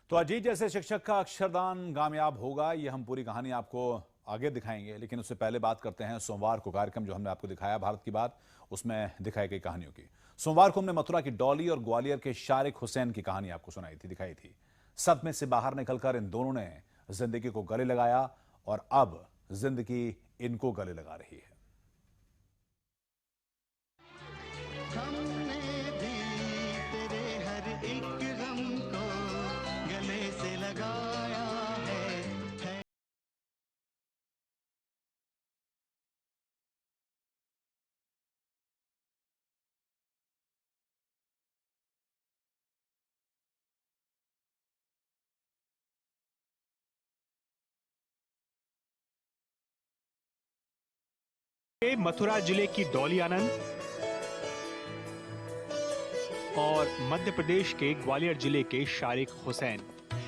तो अजीत जैसे शिक्षक का अक्षरदान कामयाब होगा, ये हम पूरी कहानी आपको आगे दिखाएंगे, लेकिन उससे पहले बात करते हैं सोमवार को कार्यक्रम जो हमने आपको दिखाया भारत की बात, उसमें दिखाई गई कहानियों की। सोमवार को हमने मथुरा की डॉली और ग्वालियर के शारिक हुसैन की कहानी आपको सुनाई थी, दिखाई थी। सदमे से बाहर निकलकर इन दोनों ने जिंदगी को गले लगाया और अब जिंदगी इनको गले लगा रही है। हमने भी तेरे हर एक गम को गले से लगाया है। मथुरा जिले की डॉली आनंद और मध्य प्रदेश के ग्वालियर जिले के शारिक हुसैन,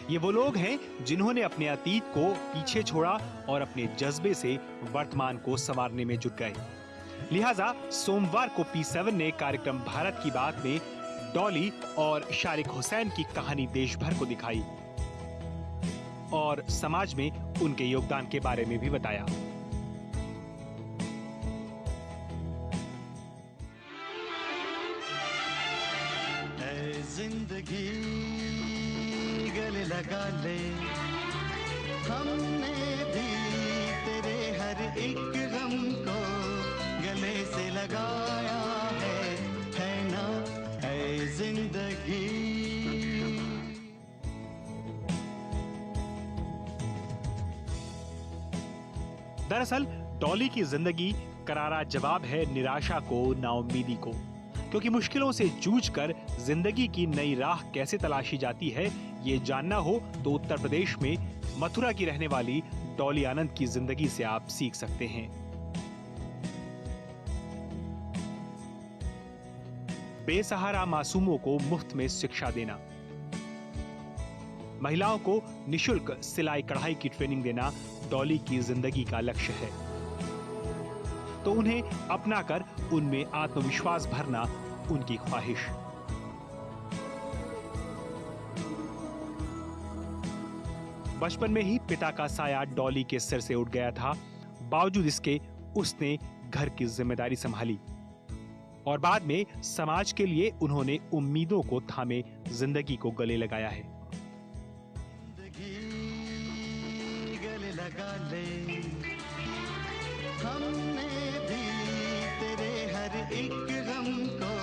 ये वो लोग हैं जिन्होंने अपने अतीत को पीछे छोड़ा और अपने जज्बे से वर्तमान को संवारने में जुट गए। लिहाजा सोमवार को P7 ने कार्यक्रम भारत की बात में डॉली और शारिक हुसैन की कहानी देश भर को दिखाई और समाज में उनके योगदान के बारे में भी बताया। जिंदगी गले लगा ले, हमने भी तेरे हर एक गम को गले से लगाया है ना, है जिंदगी। दरअसल डॉली की जिंदगी करारा जवाब है निराशा को, नाउम्मीदी को, क्योंकि मुश्किलों से जूझकर जिंदगी की नई राह कैसे तलाशी जाती है ये जानना हो तो उत्तर प्रदेश में मथुरा की रहने वाली डॉली आनंद की जिंदगी से आप सीख सकते हैं। बेसहारा मासूमों को मुफ्त में शिक्षा देना, महिलाओं को निशुल्क सिलाई कढ़ाई की ट्रेनिंग देना डॉली की जिंदगी का लक्ष्य है, तो उन्हें अपनाकर उनमें आत्मविश्वास भरना उनकी ख्वाहिश। बचपन में ही पिता का साया डॉली के सिर से उठ गया था, बावजूद इसके उसने घर की जिम्मेदारी संभाली और बाद में समाज के लिए उन्होंने उम्मीदों को थामे जिंदगी को गले लगाया है। जिंदगी गले लगा ले, हमने भी तेरे हर एक गम को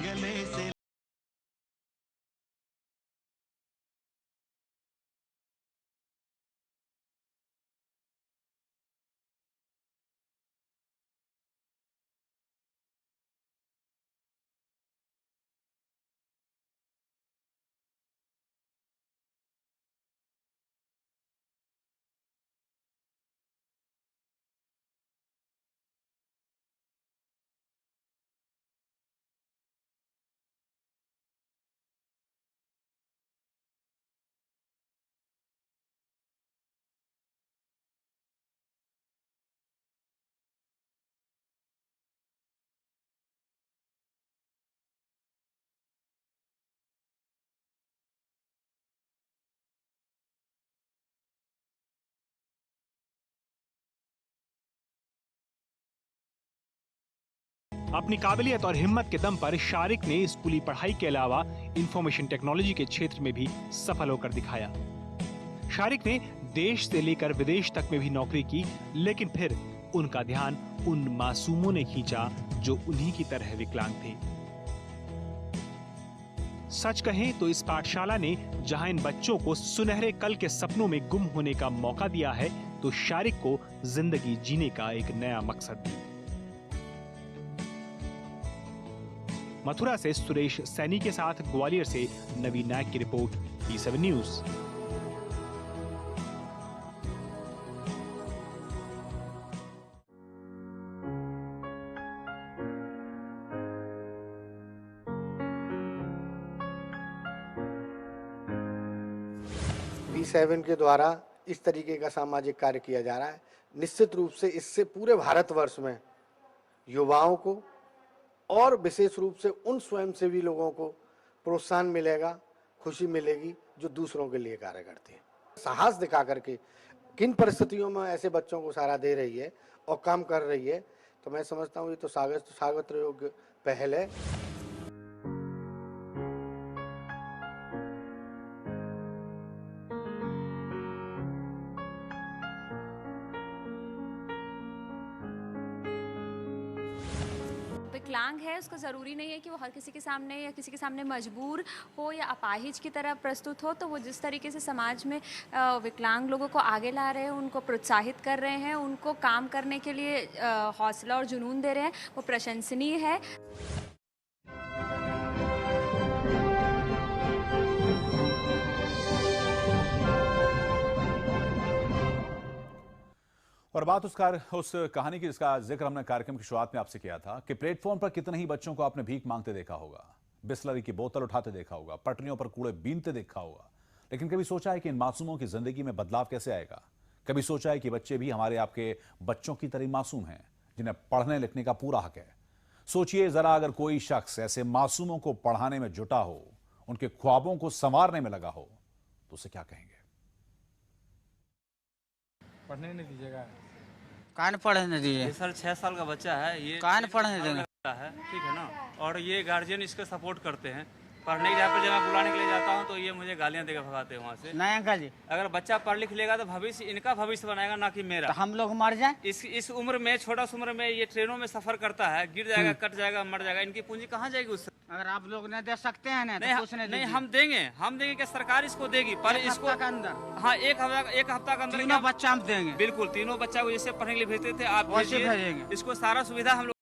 गले से। अपनी काबिलियत और हिम्मत के दम पर शारिक ने स्कूली पढ़ाई के अलावा इंफॉर्मेशन टेक्नोलॉजी के क्षेत्र में भी सफल होकर दिखाया। शारिक ने देश से लेकर विदेश तक में भी नौकरी की, लेकिन फिर उनका ध्यान उन मासूमों ने खींचा जो उन्हीं की तरह विकलांग थे। सच कहें तो इस पाठशाला ने जहां इन बच्चों को सुनहरे कल के सपनों में गुम होने का मौका दिया है, तो शारिक को जिंदगी जीने का एक नया मकसद दिया। मथुरा से सुरेश सैनी के साथ ग्वालियर से नवीन नायक की रिपोर्ट, P7 न्यूज। P7 के द्वारा इस तरीके का सामाजिक कार्य किया जा रहा है। निश्चित रूप से इससे पूरे भारतवर्ष में युवाओं को और विशेष रूप से उन स्वयंसेवी लोगों को प्रोत्साहन मिलेगा, खुशी मिलेगी जो दूसरों के लिए कार्य करते हैं। साहस दिखा करके किन परिस्थितियों में ऐसे बच्चों को सहारा दे रही है और काम कर रही है, तो मैं समझता हूँ ये तो स्वागत योग्य पहल है। विकलांग है, उसको ज़रूरी नहीं है कि वो हर किसी के सामने या किसी के सामने मजबूर हो या अपाहिज की तरह प्रस्तुत हो। तो वो जिस तरीके से समाज में विकलांग लोगों को आगे ला रहे हैं, उनको प्रोत्साहित कर रहे हैं, उनको काम करने के लिए हौसला और जुनून दे रहे हैं, वो प्रशंसनीय है। और बात उस कहानी की जिसका जिक्र हमने कार्यक्रम की शुरुआत में आपसे किया था कि प्लेटफॉर्म पर कितने ही बच्चों को आपने भीख मांगते देखा होगा, बिस्लरी की बोतल उठाते देखा होगा, पटरियों पर कूड़े बीनते देखा होगा, लेकिन कभी सोचा है कि इन मासूमों की जिंदगी में बदलाव कैसे आएगा? कभी सोचा है कि बच्चे भी हमारे आपके बच्चों की तरह मासूम हैं, जिन्हें पढ़ने लिखने का पूरा हक है? सोचिए जरा, अगर कोई शख्स ऐसे मासूमों को पढ़ाने में जुटा हो, उनके ख्वाबों को संवारने में लगा हो, तो उसे क्या कहेंगे? पढ़ने नहीं दीजिएगा। कान पढ़ने दीजिए। ये सर 6 साल का बच्चा है, ये कान पढ़ने देना है, ठीक है ना। और ये गार्जियन इसको सपोर्ट करते हैं पढ़ने के। जहाँ पर जब मैं बुलाने के लिए जाता हूँ तो ये मुझे गालियाँ देकर भगाते हैं वहाँ से। नहीं अंकल जी, अगर बच्चा पढ़ लिख लेगा तो भविष्य इनका भविष्य बनाएगा, ना कि मेरा। तो हम लोग मर जाए। इस उम्र में, छोटा सी उम्र में ये ट्रेनों में सफर करता है, गिर जाएगा, कट जाएगा, मर जाएगा, इनकी पूंजी कहाँ जाएगी उससे? अगर आप लोग नहीं दे सकते हैं ना, नहीं, तो कुछ नहीं हम देंगे कि सरकार इसको देगी, पर इसको अंदर। हाँ, एक हफ्ता के अंदर तीनों बच्चा हम देंगे। बिल्कुल, तीनों बच्चा को जैसे पढ़ने के लिए भेजते थे आप वैसे भेजिए। भेजेंगे। इसको सारा सुविधा हम लोग।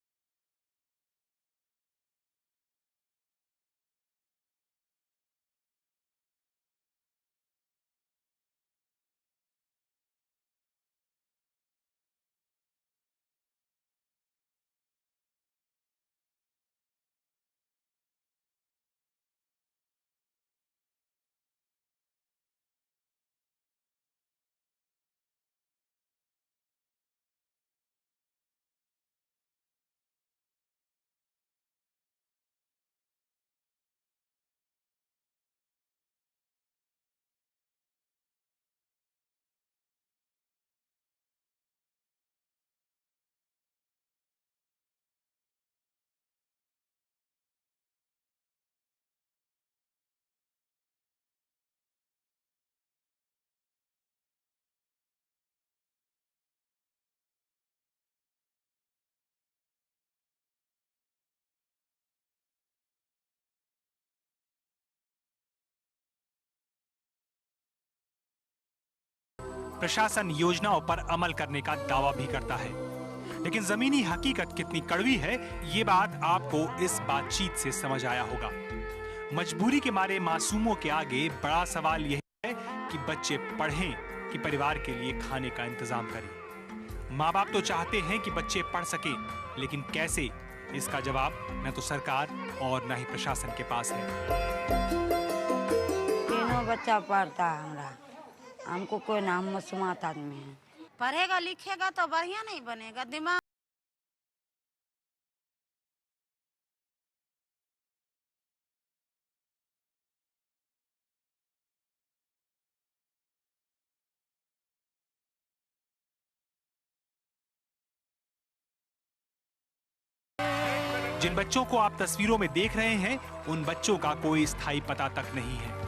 प्रशासन योजनाओं पर अमल करने का दावा भी करता है, लेकिन जमीनी हकीकत कितनी कड़वी है, ये बात आपको इस बातचीत से समझ आया होगा। मजबूरी के मारे मासूमों के आगे बड़ा सवाल यह है कि बच्चे पढ़ें कि परिवार के लिए खाने का इंतजाम करें। माँ बाप तो चाहते हैं कि बच्चे पढ़ सकें, लेकिन कैसे, इसका जवाब न तो सरकार और न ही प्रशासन के पास है। तीनों बच्चा पढ़ता है हमारा, हमको कोई नाम मसूमात आदमी है। पढ़ेगा लिखेगा तो बढ़िया नहीं बनेगा, दिमाग जिन बच्चों को आप तस्वीरों में देख रहे हैं, उन बच्चों का कोई स्थायी पता तक नहीं है।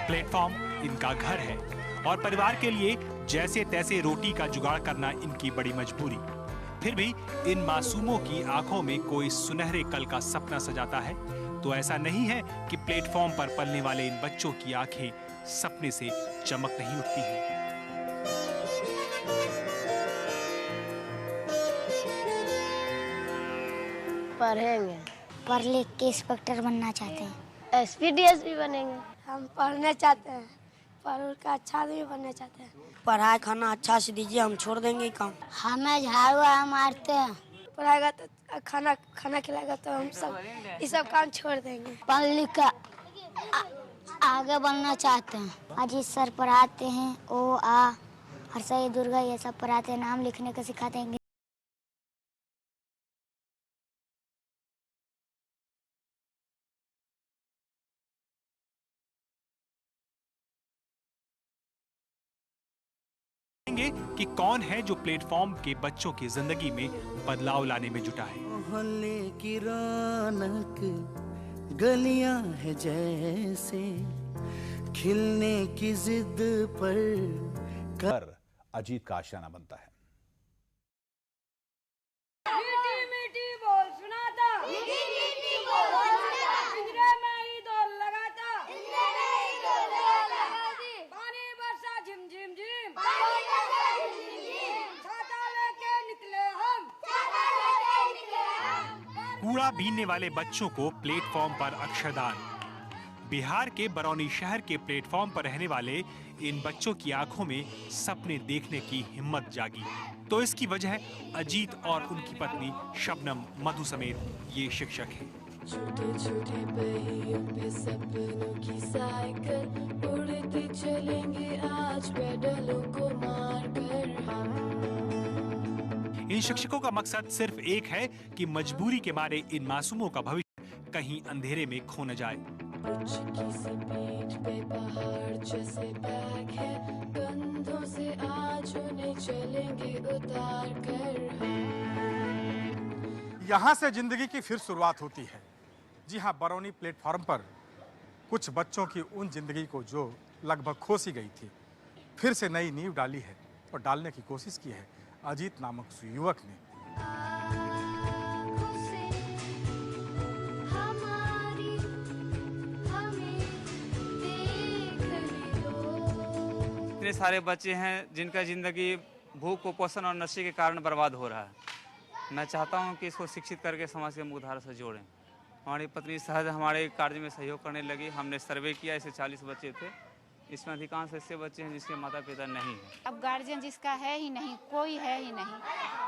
प्लेटफॉर्म इनका घर है और परिवार के लिए जैसे तैसे रोटी का जुगाड़ करना इनकी बड़ी मजबूरी। फिर भी इन मासूमों की आंखों में कोई सुनहरे कल का सपना सजाता है, तो ऐसा नहीं है कि प्लेटफॉर्म पर पलने वाले इन बच्चों की आंखें सपने से चमक नहीं उठती हैं। पढ़ेंगे, पढ़ लिख के इंस्पेक्टर बनना चाहते हैं। एसपीडीएस भी बनेंगे। हम पढ़ने चाहते हैं, पढ़ कर अच्छा आदमी बनना चाहते हैं। पढ़ाई खाना अच्छा से दीजिए, हम छोड़ देंगे काम। हमें झाड़ू मारते हैं, पढ़ाएगा तो खाना खिलाएगा तो हम सब ये सब काम छोड़ देंगे। पढ़ लिख कर आगे बनना चाहते हैं। अजीत सर पढ़ाते हैं, ओ आ हर्षा दुर्गा ये सब पढ़ाते हैं, नाम लिखने का सिखाते हैं। जानिए कि कौन है जो प्लेटफॉर्म के बच्चों की जिंदगी में बदलाव लाने में जुटा है। मोहल्ले की रौनक गलियां है जैसे खिलने की जिद पर अजीत का आशियाना बनता है। मीठी मीठी बोल सुनाता, मीठी मीठी बोल सुनाता, पिंजरे में ही दौड़ लगाता, पिंजरे में ही दौड़ लगाता, पानी बरसा झिम झिम झिम, पानी बरसा झिम झिम झिम, छाता लेके निकले हम, छाता लेके निकले हम। कूड़ा बीनने वाले बच्चों को प्लेटफॉर्म पर अक्षरदान। बिहार के बरौनी शहर के प्लेटफॉर्म पर रहने वाले इन बच्चों की आंखों में सपने देखने की हिम्मत जागी। तो इसकी वजह अजीत और उनकी पत्नी शबनम मधु समेत ये शिक्षक हैं। छोटे छोटे पहियों पे सपनों की साइकिल उड़ते चलेंगे आज पेडलों को मारकर हम। इन शिक्षकों का मकसद सिर्फ एक है कि मजबूरी के मारे इन मासूमों का भविष्य कहीं अंधेरे में खो न जाए। की सी पीठ पे पहाड़ जैसे बैग है, कंधों से आज उन्हें चलेंगे उतार कर हम। यहाँ से जिंदगी की फिर शुरुआत होती है। जी हाँ, बरौनी प्लेटफॉर्म पर कुछ बच्चों की उन जिंदगी को जो लगभग खो सी गई थी, फिर से नई नींव डाली है और डालने की कोशिश की है अजीत नामक उस युवक ने। इतने सारे बच्चे हैं जिनका ज़िंदगी भूख कुपोषण और नशे के कारण बर्बाद हो रहा है। मैं चाहता हूं कि इसको शिक्षित करके समाज के मुख्यधारा से जोड़ें। हमारी पत्नी सहज हमारे कार्य में सहयोग करने लगी। हमने सर्वे किया, ऐसे 40 बच्चे थे, इसमें अधिकांश ऐसे बच्चे हैं जिसके माता पिता नहीं हैं। अब गार्जियन जिसका है ही नहीं, कोई है ही नहीं,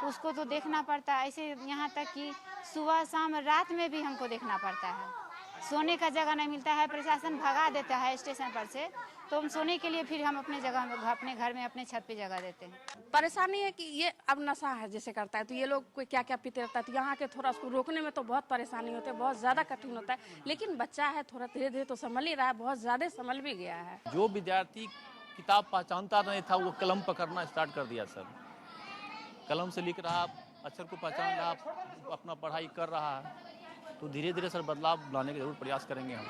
तो उसको तो देखना पड़ता है। ऐसे यहाँ तक कि सुबह शाम रात में भी हमको देखना पड़ता है। सोने का जगह नहीं मिलता है, प्रशासन भगा देता है स्टेशन पर से, तो हम सोने के लिए फिर हम अपने जगह में, अपने घर में, अपने छत पे जगह देते हैं। परेशानी है कि ये अब नशा है जैसे करता है, तो ये लोग कोई क्या क्या पीते रहता है, तो यहाँ के थोड़ा उसको रोकने में तो बहुत परेशानी होती है, बहुत ज़्यादा कठिन होता है। लेकिन बच्चा है, थोड़ा धीरे धीरे तो संभल ही रहा है, बहुत ज़्यादा संभल भी गया है। जो विद्यार्थी किताब पहचानता नहीं था, वो कलम पकड़ना स्टार्ट कर दिया सर। कलम से लिख रहा, अक्षर को पहचान रहा, अपना पढ़ाई कर रहा है, तो धीरे धीरे सर बदलाव लाने के जरूर प्रयास करेंगे हम।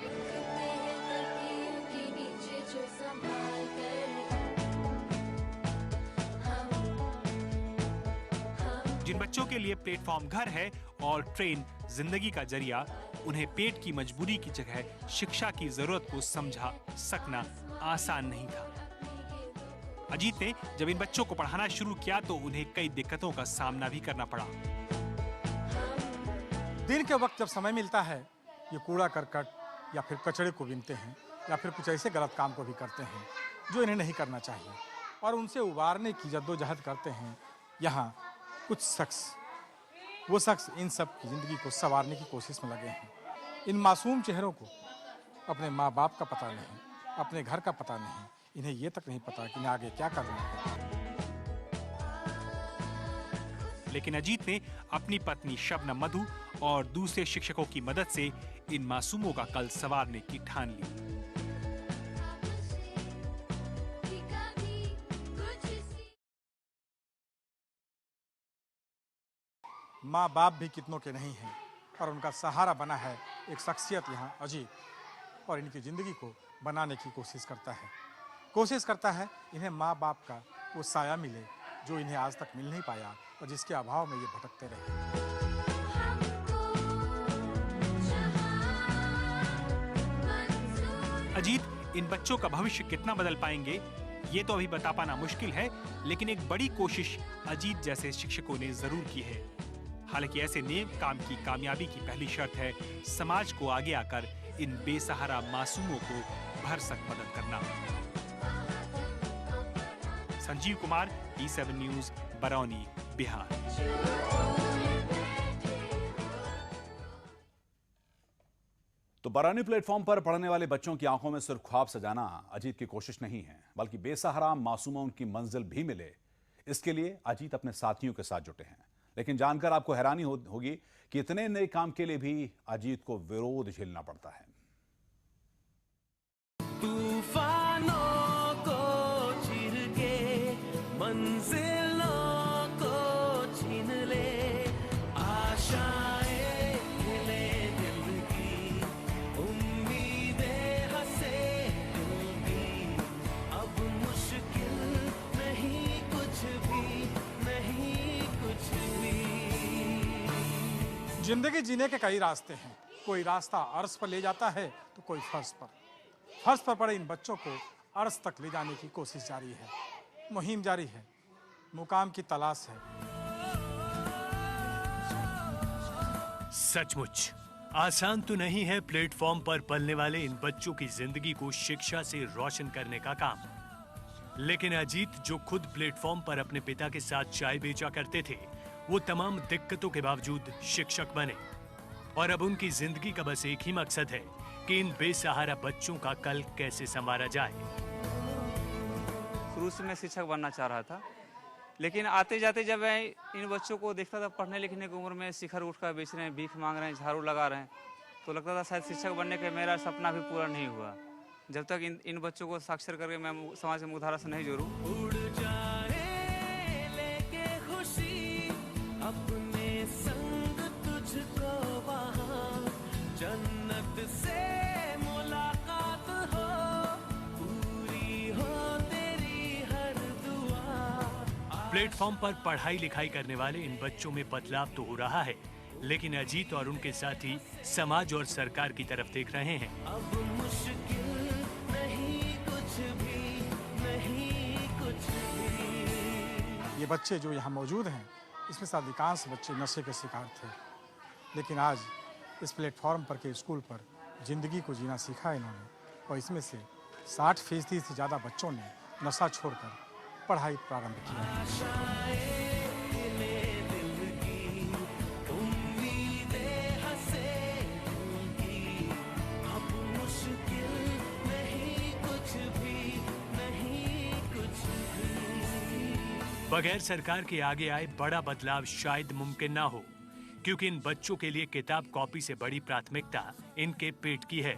जिन बच्चों के लिए प्लेटफॉर्म घर है और ट्रेन जिंदगी का जरिया, उन्हें पेट की मजबूरी की जगह शिक्षा की जरूरत को समझा सकना आसान नहीं था। अजीत ने जब इन बच्चों को पढ़ाना शुरू किया तो उन्हें कई दिक्कतों का सामना भी करना पड़ा। दिन के वक्त जब समय मिलता है, ये कूड़ा करकट या फिर कचड़े को बीनते हैं या फिर कुछ ऐसे गलत काम को भी करते हैं जो इन्हें नहीं करना चाहिए, और उनसे उबारने की जद्दोजहद करते हैं। यहाँ कुछ शख्स, वो शख्स इन सब की ज़िंदगी को संवारने की कोशिश में लगे हैं। इन मासूम चेहरों को अपने माँ बाप का पता नहीं, अपने घर का पता नहीं, इन्हें ये तक नहीं पता कि इन्हें आगे क्या करना है। लेकिन अजीत ने अपनी पत्नी शबनम मधु और दूसरे शिक्षकों की मदद से इन मासूमों का कल संवारने की ठान ली। माँ बाप भी कितनों के नहीं हैं, और उनका सहारा बना है एक शख्सियत यहाँ अजीत, और इनकी ज़िंदगी को बनाने की कोशिश करता है इन्हें माँ बाप का वो साया मिले जो इन्हें आज तक मिल नहीं पाया और जिसके अभाव में ये भटकते रहे। अजीत इन बच्चों का भविष्य कितना बदल पाएंगे, ये तो अभी बता पाना मुश्किल है, लेकिन एक बड़ी कोशिश अजीत जैसे शिक्षकों ने जरूर की है। हालांकि ऐसे नेक काम की कामयाबी की पहली शर्त है समाज को आगे आकर इन बेसहारा मासूमों को भरसक मदद करना। Sanjeev Kumar, T7 news, Barauni, Bihar. तो बरौनी प्लेटफॉर्म पर पढ़ने वाले बच्चों की आंखों में सिर्फ ख्वाब सजाना अजीत की कोशिश नहीं है, बल्कि बेसहारा मासूमों उनकी मंजिल भी मिले, इसके लिए अजीत अपने साथियों के साथ जुटे हैं। लेकिन जानकर आपको हैरानी होगी कि इतने नए काम के लिए भी अजीत को विरोध झेलना पड़ता है। तूफानों को चिर के मंजिल जिंदगी जीने के कई रास्ते हैं। कोई रास्ता अर्श पर ले जाता है तो कोई फर्श पर। फर्श पर पड़े इन बच्चों को अर्श तक ले जाने की कोशिश जारी है। मुहिम जारी है, मुकाम की तलाश है। सचमुच आसान तो नहीं है प्लेटफॉर्म पर पलने वाले इन बच्चों की जिंदगी को शिक्षा से रोशन करने का काम। लेकिन अजीत, जो खुद प्लेटफॉर्म पर अपने पिता के साथ चाय बेचा करते थे, वो तमाम दिक्कतों के बावजूद शिक्षक बने और अब उनकी जिंदगी का बस एक ही मकसद है कि इन बेसहारा बच्चों का कल कैसे संवारा जाए। शुरू से मैं शिक्षक बनना चाह रहा था, लेकिन आते जाते जब मैं इन बच्चों को देखता था पढ़ने लिखने की उम्र में शिखर उठकर बेच रहे हैं, भीख मांग रहे हैं, झाड़ू लगा रहे हैं, तो लगता था शायद शिक्षक बनने का मेरा सपना भी पूरा नहीं हुआ जब तक इन बच्चों को साक्षर करके मैं समाज की मुख्यधारा से नहीं जोड़ूं। अपने संग तुझको वहाँ जन्नत से मुलाकात हो, पूरी हो तेरी हर दुआ। प्लेटफॉर्म पर पढ़ाई लिखाई करने वाले इन बच्चों में बदलाव तो हो रहा है, लेकिन अजीत और उनके साथी समाज और सरकार की तरफ देख रहे हैं। अब मुश्किल नहीं कुछ भी, नहीं कुछ भी। ये बच्चे जो यहाँ मौजूद हैं, इसमें से अधिकांश बच्चे नशे के शिकार थे, लेकिन आज इस प्लेटफॉर्म पर के स्कूल पर जिंदगी को जीना सीखा इन्होंने और इसमें से 60% से ज़्यादा बच्चों ने नशा छोड़कर पढ़ाई प्रारंभ की। बगैर सरकार के आगे आए बड़ा बदलाव शायद मुमकिन ना हो, क्योंकि इन बच्चों के लिए किताब कॉपी से बड़ी प्राथमिकता इनके पेट की है।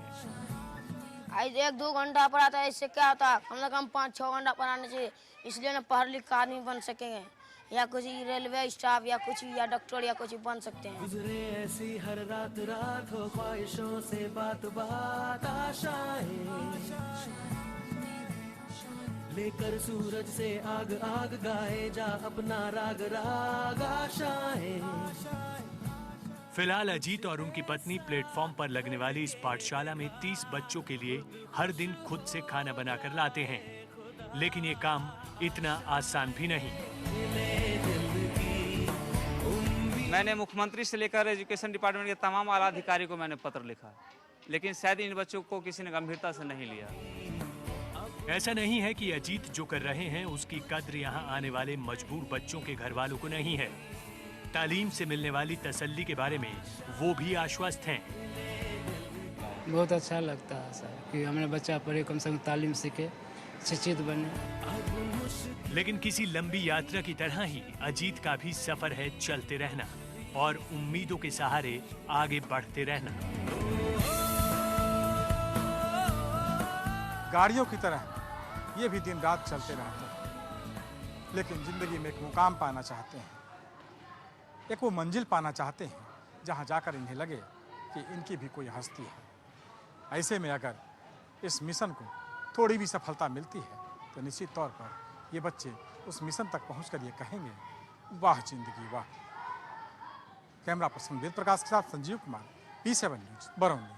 आज 1-2 घंटा पढ़ाता है, इससे क्या होता है? कम से कम 5-6 घंटा पढ़ाने चाहिए, इसलिए ना पढ़ लिख आदमी बन सकेंगे, या कुछ रेलवे स्टाफ या कुछ या डॉक्टर या कुछ बन सकते हैं। गुजरे ऐसी हर रात रात हो ख्वाहिशों से बात बात आशाएं लेकर सूरज से आग आग गाए जा अपना राग राग आशाएं। फिलहाल अजीत और उनकी पत्नी प्लेटफॉर्म पर लगने वाली इस पाठशाला में 30 बच्चों के लिए हर दिन खुद से खाना बनाकर लाते हैं, लेकिन ये काम इतना आसान भी नहीं। मैंने मुख्यमंत्री से लेकर एजुकेशन डिपार्टमेंट के तमाम आला अधिकारी को मैंने पत्र लिखा, लेकिन शायद इन बच्चों को किसी ने गंभीरता से नहीं लिया। ऐसा नहीं है कि अजीत जो कर रहे हैं उसकी कद्र यहाँ आने वाले मजबूर बच्चों के घर वालों को नहीं है। तालीम से मिलने वाली तसल्ली के बारे में वो भी आश्वस्त हैं। बहुत अच्छा लगता है सर कि हमारे बच्चा पढ़े, कम से कम तालीम सीखे, शिक्षित बने। लेकिन किसी लंबी यात्रा की तरह ही अजीत का भी सफर है चलते रहना और उम्मीदों के सहारे आगे बढ़ते रहना। गाड़ियों की तरह ये भी दिन रात चलते रहते हैं, लेकिन जिंदगी में एक मुकाम पाना चाहते हैं, एक वो मंजिल पाना चाहते हैं जहां जाकर इन्हें लगे कि इनकी भी कोई हस्ती है। ऐसे में अगर इस मिशन को थोड़ी भी सफलता मिलती है तो निश्चित तौर पर ये बच्चे उस मिशन तक पहुंचकर ये कहेंगे, वाह जिंदगी वाह। कैमरा पर्सन वेद प्रकाश के साथ संजीव कुमार, P7 न्यूज़, बरौनी।